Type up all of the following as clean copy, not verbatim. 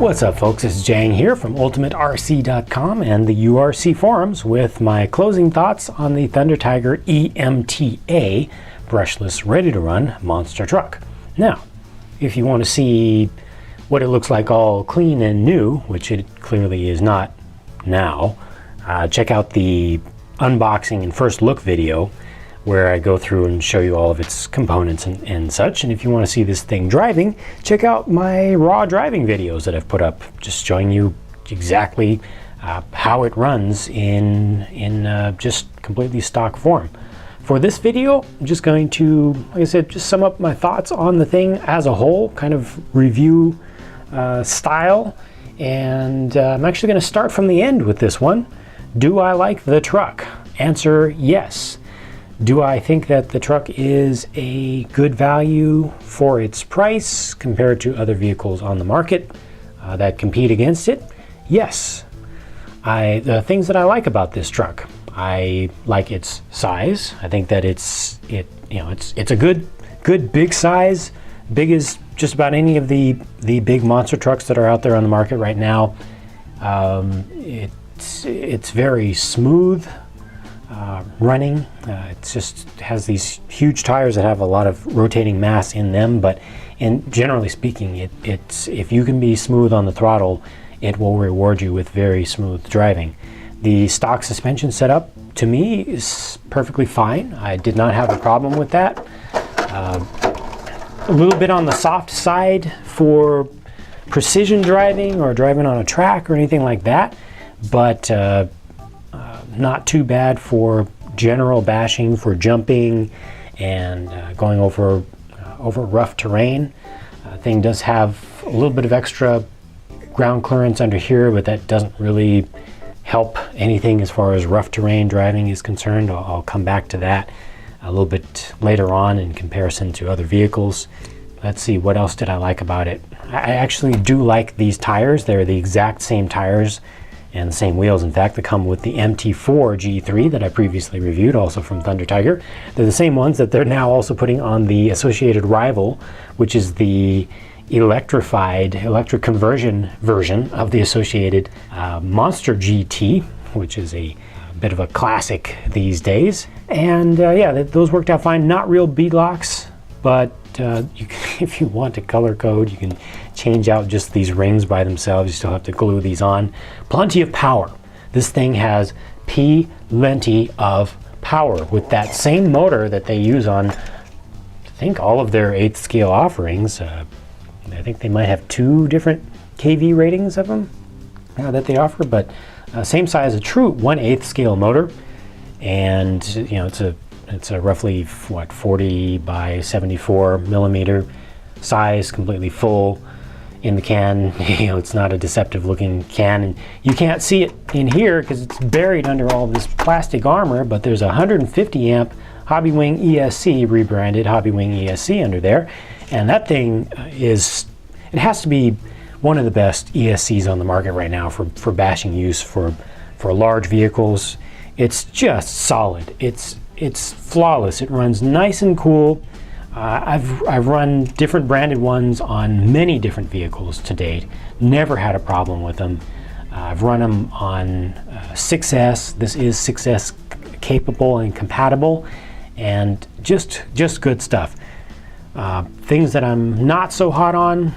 What's up, folks? It's Jang here from ultimaterc.com and the URC forums with my closing thoughts on the Thunder Tiger eMTA brushless ready-to-run monster truck. Now, if you want to see what it looks like all clean and new, which it clearly is not now, check out the unboxing and first look video where I go through and show you all of its components and such. And if you want to see this thing driving, check out my raw driving videos that I've put up, just showing you exactly how it runs in just completely stock form. For this video, I'm just going to, like I said, just sum up my thoughts on the thing as a whole, kind of review style. And I'm actually going to start from the end with this one. Do I like the truck? Answer, yes. Do I think that the truck is a good value for its price compared to other vehicles on the market that compete against it? Yes. The things that I like about this truck, I like its size. I think that it's a good big size, big as just about any of the big monster trucks that are out there on the market right now. It's very smooth. Running. It just has these huge tires that have a lot of rotating mass in them, but generally speaking, it's if you can be smooth on the throttle, it will reward you with very smooth driving. The stock suspension setup to me is perfectly fine. I did not have a problem with that. A little bit on the soft side for precision driving or driving on a track or anything like that, but not too bad for general bashing, for jumping and going over rough terrain. Thing does have a little bit of extra ground clearance under here, but that doesn't really help anything as far as rough terrain driving is concerned. I'll come back to that a little bit later on in comparison to other vehicles. Let's see, what else did I like about it? I actually do like these tires. They're the exact same tires and the same wheels. In fact, they come with the MT4 G3 that I previously reviewed, also from Thunder Tiger. They're the same ones that they're now also putting on the associated Rival, which is the electric conversion version of the associated Monster GT, which is a bit of a classic these days. And yeah, those worked out fine. Not real beadlocks, but if you want to color code, you can change out just these rings by themselves. You still have to glue these on. Plenty of power. This thing has plenty of power with that same motor that they use on, I think, all of their 8th scale offerings. I think they might have 2 different kV ratings of them that they offer, but same size, a true 1/8 scale motor. And you know, it's a roughly, what, 40 by 74 millimeter size, completely full in the can. You know, it's not a deceptive looking can, and you can't see it in here because it's buried under all this plastic armor, but there's a 150 amp Hobbywing ESC, rebranded Hobbywing ESC under there, and that thing it has to be one of the best ESCs on the market right now for bashing use for large vehicles. It's just solid. It's flawless. It runs nice and cool. I've run different branded ones on many different vehicles to date. Never had a problem with them. I've run them on 6S. This is 6S capable and compatible, and just good stuff. Things that I'm not so hot on.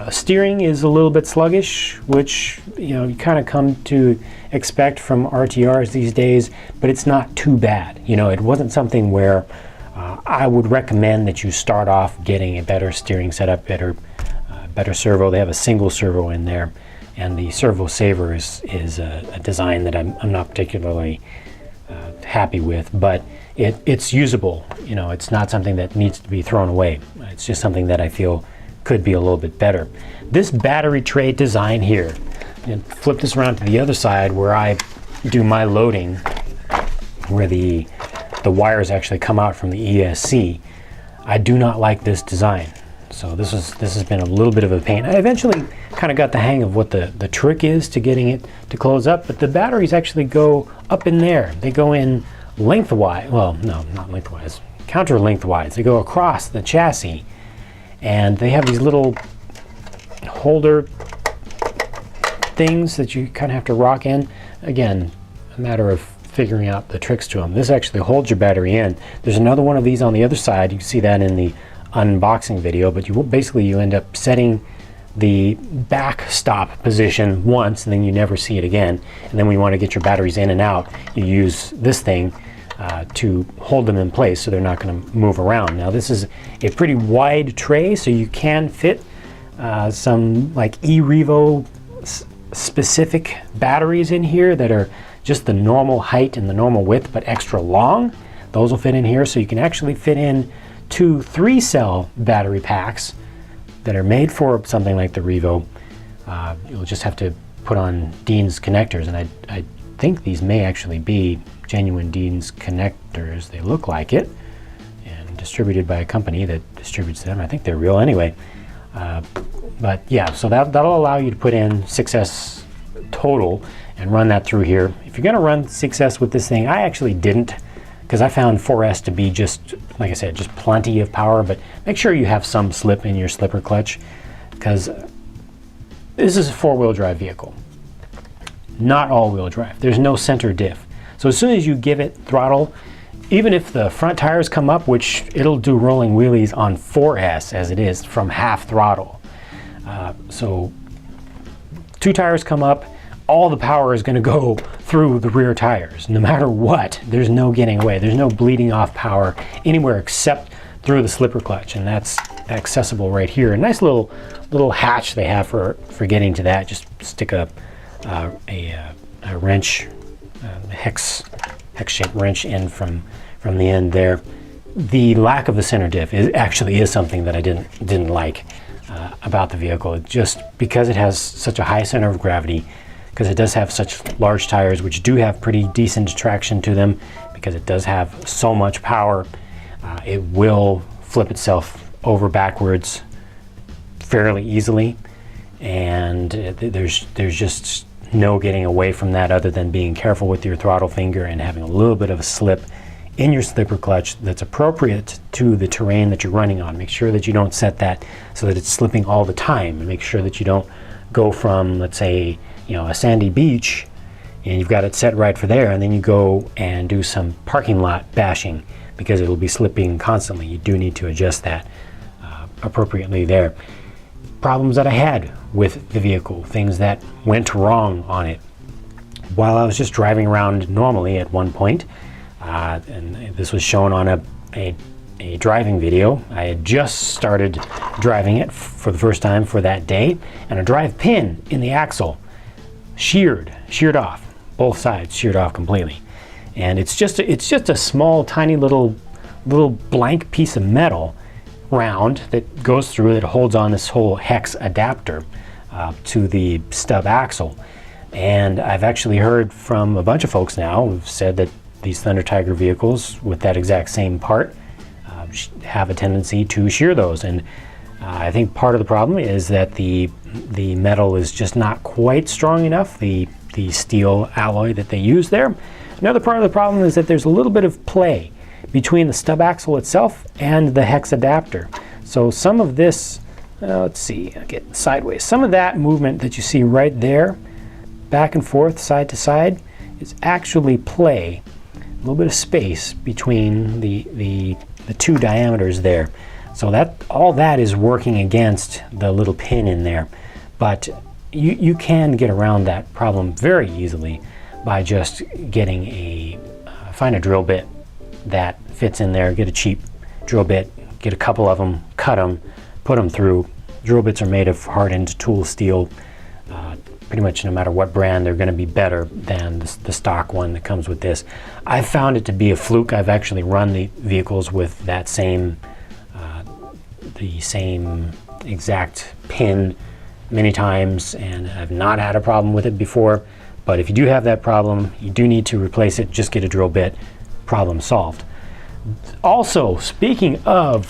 Steering is a little bit sluggish, which you kind of come to expect from RTRs these days, but it's not too bad. It wasn't something where I would recommend that you start off getting a better steering setup, better servo. They have a single servo in there, and the servo saver is a design that I'm not particularly happy with, but it's usable. It's not something that needs to be thrown away. It's just something that I feel could be a little bit better. This battery tray design here, and flip this around to the other side where I do my loading, where the wires actually come out from the ESC. I do not like this design. So this has been a little bit of a pain. I eventually kind of got the hang of what the trick is to getting it to close up, but the batteries actually go up in there. They go in lengthwise, well, no, not lengthwise, counter lengthwise. They go across the chassis, and they have these little holder things that you kind of have to rock in. Again, a matter of figuring out the tricks to them. This actually holds your battery in. There's another one of these on the other side. You can see that in the unboxing video, but you will basically, you end up setting the back stop position once and then you never see it again. And then when you want to get your batteries in and out, you use this thing to hold them in place so they're not going to move around. Now this is a pretty wide tray, so you can fit some like eRevo specific batteries in here that are just the normal height and the normal width but extra long. Those will fit in here, so you can actually fit in 2 3-cell battery packs that are made for something like the Revo. You'll just have to put on Dean's connectors, and I think these may actually be genuine Dean's connectors. They look like it, and distributed by a company that distributes them. I think they're real anyway. But yeah, so that'll allow you to put in 6S total and run that through here. If you're going to run 6S with this thing, I actually didn't, because I found 4S to be just, like I said, just plenty of power, but make sure you have some slip in your slipper clutch, because this is a 4-wheel drive vehicle, not all-wheel drive. There's no center diff. So as soon as you give it throttle, even if the front tires come up, which it'll do rolling wheelies on 4S as it is from half throttle. So 2 tires come up, all the power is going to go through the rear tires. No matter what, there's no getting away. There's no bleeding off power anywhere except through the slipper clutch, and that's accessible right here. A nice little hatch they have for getting to that. Just stick a wrench, hex-shaped wrench in from the end there. The lack of the center diff actually is something that I didn't like about the vehicle. Just because it has such a high center of gravity, because it does have such large tires, which do have pretty decent traction to them, because it does have so much power, it will flip itself over backwards fairly easily, and there's just no getting away from that other than being careful with your throttle finger and having a little bit of a slip in your slipper clutch that's appropriate to the terrain that you're running on. Make sure that you don't set that so that it's slipping all the time, and make sure that you don't go from, let's say, a sandy beach and you've got it set right for there, and then you go and do some parking lot bashing because it'll be slipping constantly. You do need to adjust that appropriately there. Problems that I had with the vehicle, things that went wrong on it while I was just driving around normally at one point, and this was shown on a driving video. I had just started driving it for the first time for that day, and a drive pin in the axle sheared off, both sides sheared off completely. And it's just a small, tiny little blank piece of metal, round, that goes through, that holds on this whole hex adapter to the stub axle. And I've actually heard from a bunch of folks now who've said that these Thunder Tiger vehicles with that exact same part have a tendency to shear those. And I think part of the problem is that the metal is just not quite strong enough, the steel alloy that they use there. Another part of the problem is that there's a little bit of play between the stub axle itself and the hex adapter. So some of this, let's see, I'll get sideways. Some of that movement that you see right there, back and forth, side to side, is actually play, a little bit of space between the 2 diameters there. So that all that is working against the little pin in there. But you can get around that problem very easily by just getting find a drill bit that fits in there. Get a cheap drill bit, get a couple of them, cut them, put them through. Drill bits are made of hardened tool steel. Pretty much no matter what brand, they're going to be better than the stock one that comes with this. I've found it to be a fluke. I've actually run the vehicles with that same the same exact pin many times, and I've not had a problem with it before. But if you do have that problem, you do need to replace it. Just get a drill bit. Problem solved. Also, speaking of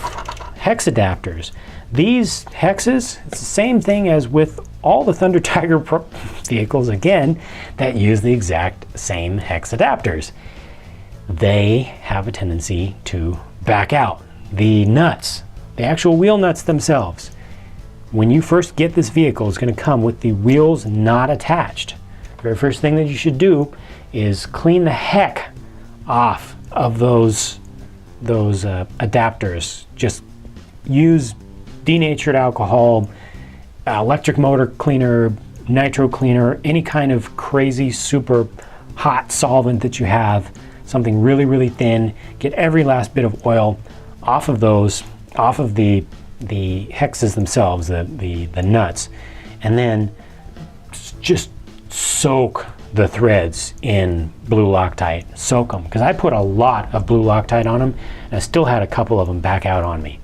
hex adapters, these hexes, it's the same thing as with all the Thunder Tiger vehicles, again, that use the exact same hex adapters. They have a tendency to back out. The nuts, the actual wheel nuts themselves, when you first get this vehicle, it's going to come with the wheels not attached. The very first thing that you should do is clean the heck off of those adapters. Just use denatured alcohol, electric motor cleaner, nitro cleaner, any kind of crazy super hot solvent that you have, something really, really thin. Get every last bit of oil off of those, off of the hexes themselves, the nuts, and then just soak the threads in blue Loctite. Soak them, because I put a lot of blue Loctite on them, and I still had a couple of them back out on me.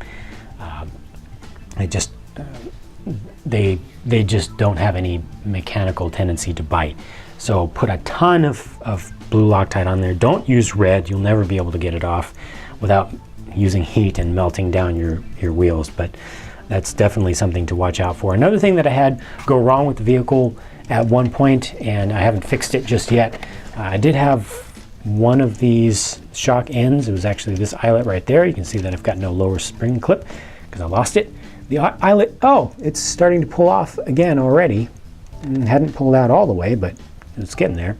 They just don't have any mechanical tendency to bite. So put a ton of blue Loctite on there. Don't use red. You'll never be able to get it off without using heat and melting down your wheels, but that's definitely something to watch out for. Another thing that I had go wrong with the vehicle at one point, and I haven't fixed it just yet, I did have one of these shock ends. It was actually this eyelet right there. You can see that I've got no lower spring clip because I lost it. The eyelet, oh, it's starting to pull off again already. It hadn't pulled out all the way, but it's getting there.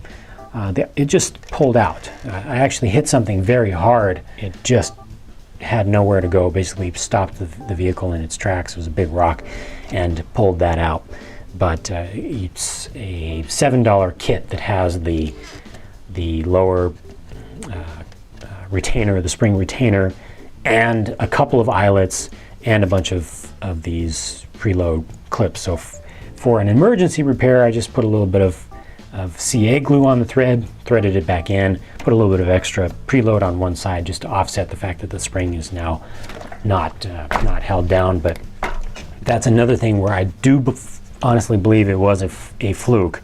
It just pulled out. I actually hit something very hard. It just had nowhere to go, basically stopped the vehicle in its tracks. It was a big rock and pulled that out. But it's a $7 kit that has the lower retainer, the spring retainer, and a couple of eyelets and a bunch of these preload clips. So for an emergency repair, I just put a little bit of CA glue on the thread, threaded it back in, put a little bit of extra preload on one side just to offset the fact that the spring is now not held down. But that's another thing where I do honestly believe it was a fluke.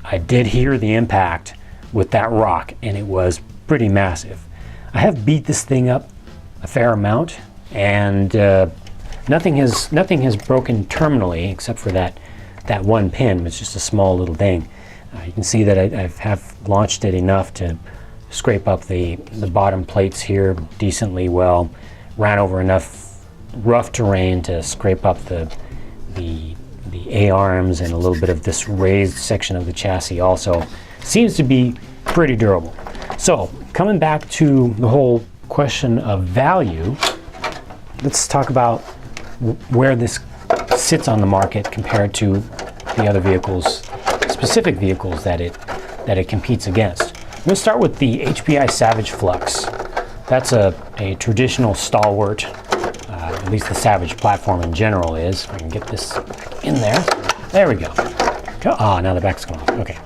I did hear the impact with that rock, and it was pretty massive. I have beat this thing up a fair amount, and nothing has broken terminally except for that one pin. It's just a small little thing. You can see that I have launched it enough to scrape up the bottom plates here decently well. Ran over enough rough terrain to scrape up the A-arms and a little bit of this raised section of the chassis also. Seems to be pretty durable. So coming back to the whole question of value, let's talk about where this sits on the market compared to the other vehicles, specific vehicles that it competes against. I'm going to start with the HPI Savage Flux. That's a traditional stalwart, at least the Savage platform in general is. If I can get this in there. There we go. Oh, now the back's going off. Okay,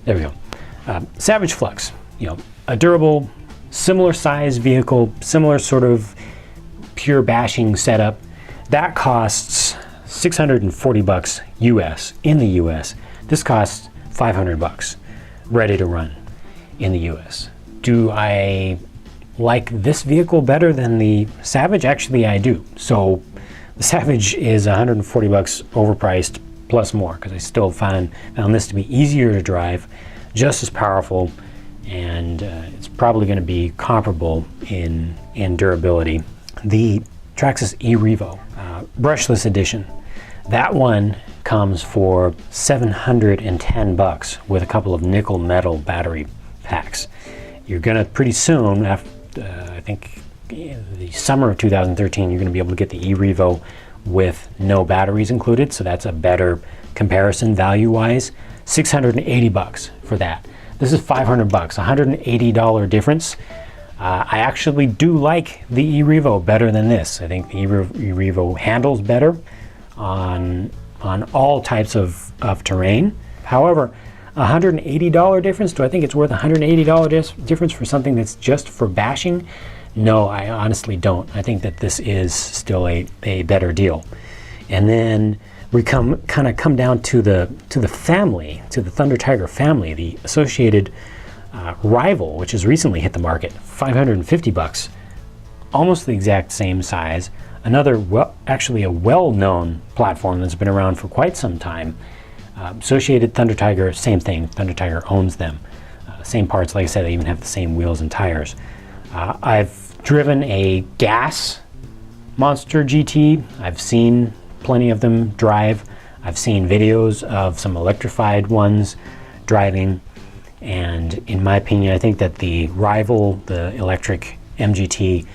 there we go. Savage Flux, a durable, similar size vehicle, similar sort of pure bashing setup. That costs $640 US in the US. This costs $500 ready to run in the US. Do I like this vehicle better than the Savage? Actually, I do. So the Savage is $140 overpriced plus more, because I still found this to be easier to drive, just as powerful, and it's probably going to be comparable in durability. The Traxxas e-Revo brushless edition, that one comes for $710 with a couple of nickel metal battery packs. You're gonna pretty soon, after I think the summer of 2013, you're gonna be able to get the e-Revo with no batteries included, so that's a better comparison value-wise. $680 for that. This is $500, $180 difference. I actually do like the e-Revo better than this. I think the e-Revo handles better on all types of terrain. However, $180 difference, do I think it's worth $180 difference for something that's just for bashing? No, I honestly don't. I think that this is still a better deal. And then we come down to the family, to the Thunder Tiger family, the associated Rival, which has recently hit the market, $550, almost the exact same size. Another, actually a well-known platform that's been around for quite some time. Associated Thunder Tiger, same thing. Thunder Tiger owns them. Same parts, like I said, they even have the same wheels and tires. I've driven a gas Monster GT. I've seen plenty of them drive. I've seen videos of some electrified ones driving, and in my opinion, I think that the Rival, the electric MGT,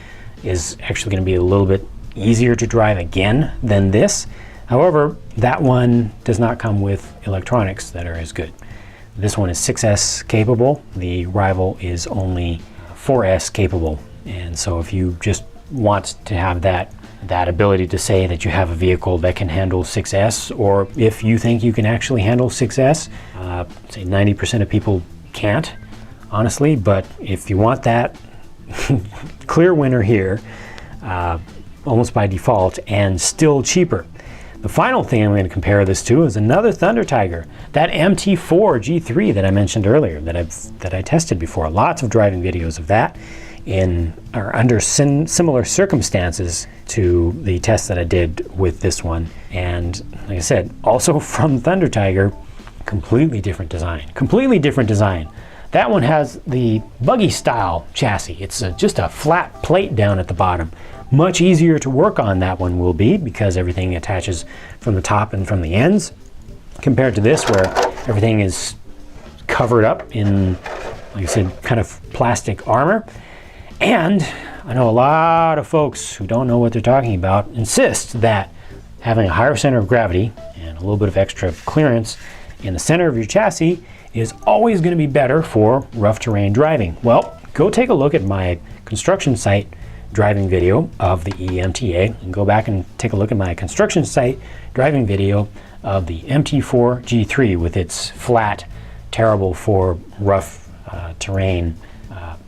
is actually going to be a little bit easier to drive again than this. However, that one does not come with electronics that are as good. This one is 6S capable. The Rival is only 4S capable. And so if you just want to have that ability to say that you have a vehicle that can handle 6S, or if you think you can actually handle 6S, say 90% of people can't, honestly, but if you want that, clear winner here, almost by default, and still cheaper. The final thing I'm going to compare this to is another Thunder Tiger, that MT4 G3 that I mentioned earlier, that I tested before. Lots of driving videos of that under similar circumstances to the test that I did with this one. And like I said, also from Thunder Tiger, completely different design. Completely different design. That one has the buggy style chassis. It's just a flat plate down at the bottom. Much easier to work on that one will be, because everything attaches from the top and from the ends, compared to this where everything is covered up in, like I said, kind of plastic armor. And I know a lot of folks who don't know what they're talking about insist that having a higher center of gravity and a little bit of extra clearance in the center of your chassis is always going to be better for rough terrain driving. Well, go take a look at my construction site driving video of the eMTA, and go back and take a look at my construction site driving video of the MT4 G3 with its flat, terrible for rough terrain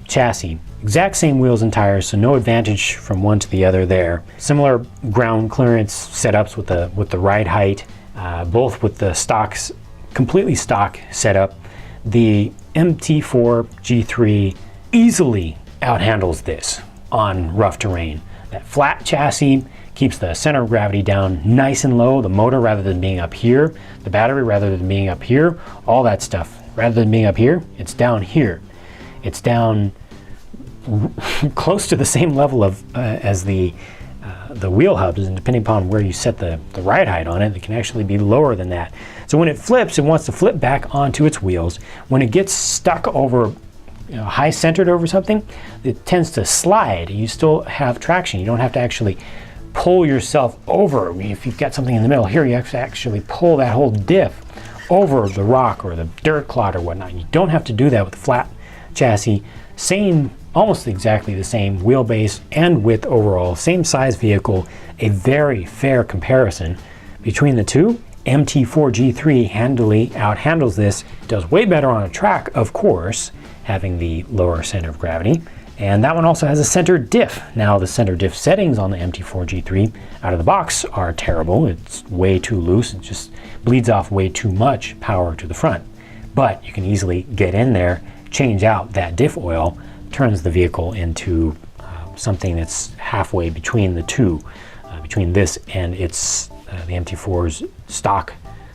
chassis. Exact same wheels and tires, so no advantage from one to the other there. Similar ground clearance setups with the ride height, both with the stocks, completely stock setup. The MT4 G3 easily outhandles this on rough terrain. That flat chassis keeps the center of gravity down nice and low. The motor, rather than being up here, the battery, rather than being up here, all that stuff, rather than being up here, it's down here. It's down close to the same level of as the wheel hubs, and depending upon where you set the ride height on it, it can actually be lower than that. So when it flips, it wants to flip back onto its wheels. When it gets stuck over, high centered over something, it tends to slide. You still have traction. You don't have to actually pull yourself over. If you've got something in the middle here, you have to actually pull that whole diff over the rock or the dirt clod or whatnot. You don't have to do that with the flat chassis. Same, almost exactly the same wheelbase and width overall, same size vehicle. A very fair comparison between the two. MT4 G3 handily outhandles this. Does way better on a track, of course, having the lower center of gravity. And that one also has a center diff. Now the center diff settings on the MT4 G3 out of the box are terrible. It's way too loose. It just bleeds off way too much power to the front. But you can easily get in there, change out that diff oil, turns the vehicle into something that's halfway between the two, between this and its the MT4's stock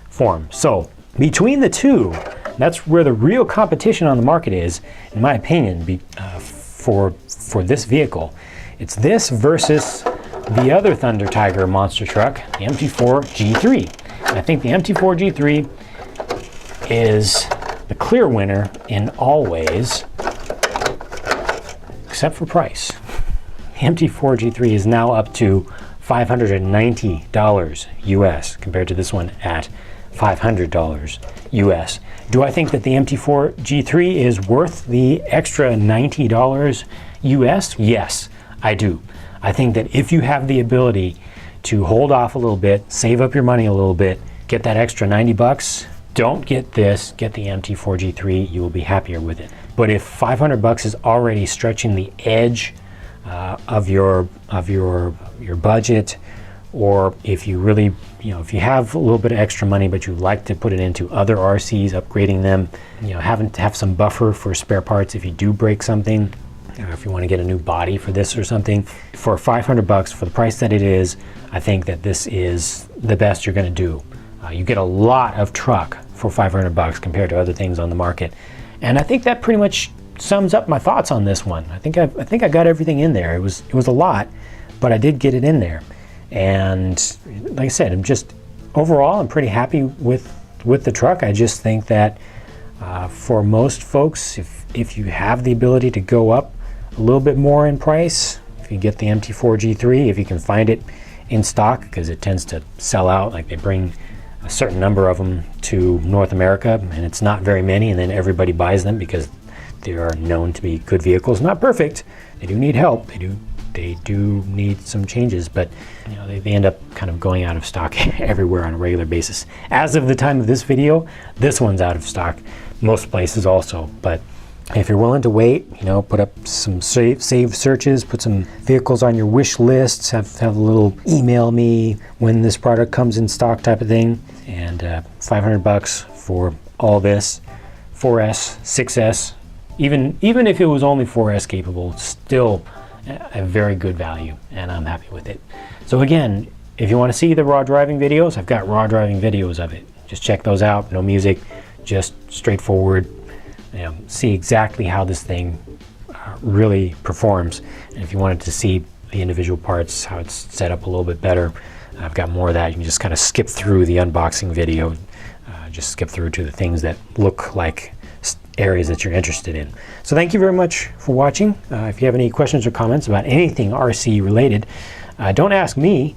form. So between the two, that's where the real competition on the market is, in my opinion, for this vehicle. It's this versus the other Thunder Tiger monster truck, the MT4 G3. And I think the MT4 G3 is the clear winner in all ways, except for price. The MT4 G3 is now up to $590 US compared to this one at $500 US. Do I think that the MT4 G3 is worth the extra $90 US? Yes, I do. I think that if you have the ability to hold off a little bit, save up your money a little bit, get that extra 90 bucks, don't get this, get the MT4 G3, you will be happier with it. But if 500 bucks is already stretching the edge of your budget, or if you really, if you have a little bit of extra money but you like to put it into other RCs, upgrading them, having to have some buffer for spare parts if you do break something, if you want to get a new body for this or something, for 500 bucks, for the price that it is, I think that this is the best you're going to do. You get a lot of truck for 500 bucks compared to other things on the market. And I think that pretty much sums up my thoughts on this one. I think I got everything in there. It was a lot, but I did get it in there. And like I said, overall, I'm pretty happy with the truck. I just think that for most folks, if you have the ability to go up a little bit more in price, if you get the MT4 G3, if you can find it in stock, because it tends to sell out, like they bring a certain number of them to North America, and it's not very many, and then everybody buys them because they are known to be good vehicles. Not perfect. They do need help. They do need some changes, but you know, they end up kind of going out of stock everywhere on a regular basis. As of the time of this video, this one's out of stock. Most places also, but if you're willing to wait, you know, put up some save searches, put some vehicles on your wish lists, have a little email me when this product comes in stock type of thing, and $500 for all this, 4S, 6S, even if it was only 4S capable, still a very good value, and I'm happy with it. So again, if you want to see the raw driving videos, I've got raw driving videos of it. Just check those out. No music, just straightforward. You know, see exactly how this thing really performs. And if you wanted to see the individual parts, how it's set up a little bit better, I've got more of that. You can just kind of skip through the unboxing video, just skip through to the things that look like areas that you're interested in. So thank you very much for watching. If you have any questions or comments about anything RC related, don't ask me,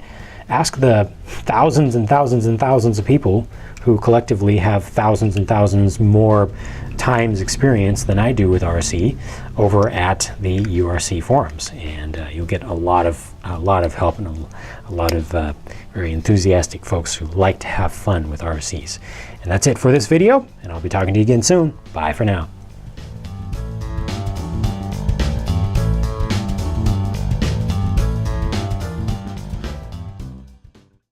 ask the thousands and thousands and thousands of people who collectively have thousands and thousands more times experience than I do with RC over at the URC forums, and you'll get a lot of help and a lot of very enthusiastic folks who like to have fun with RCs. And that's it for this video, and I'll be talking to you again soon. Bye for now.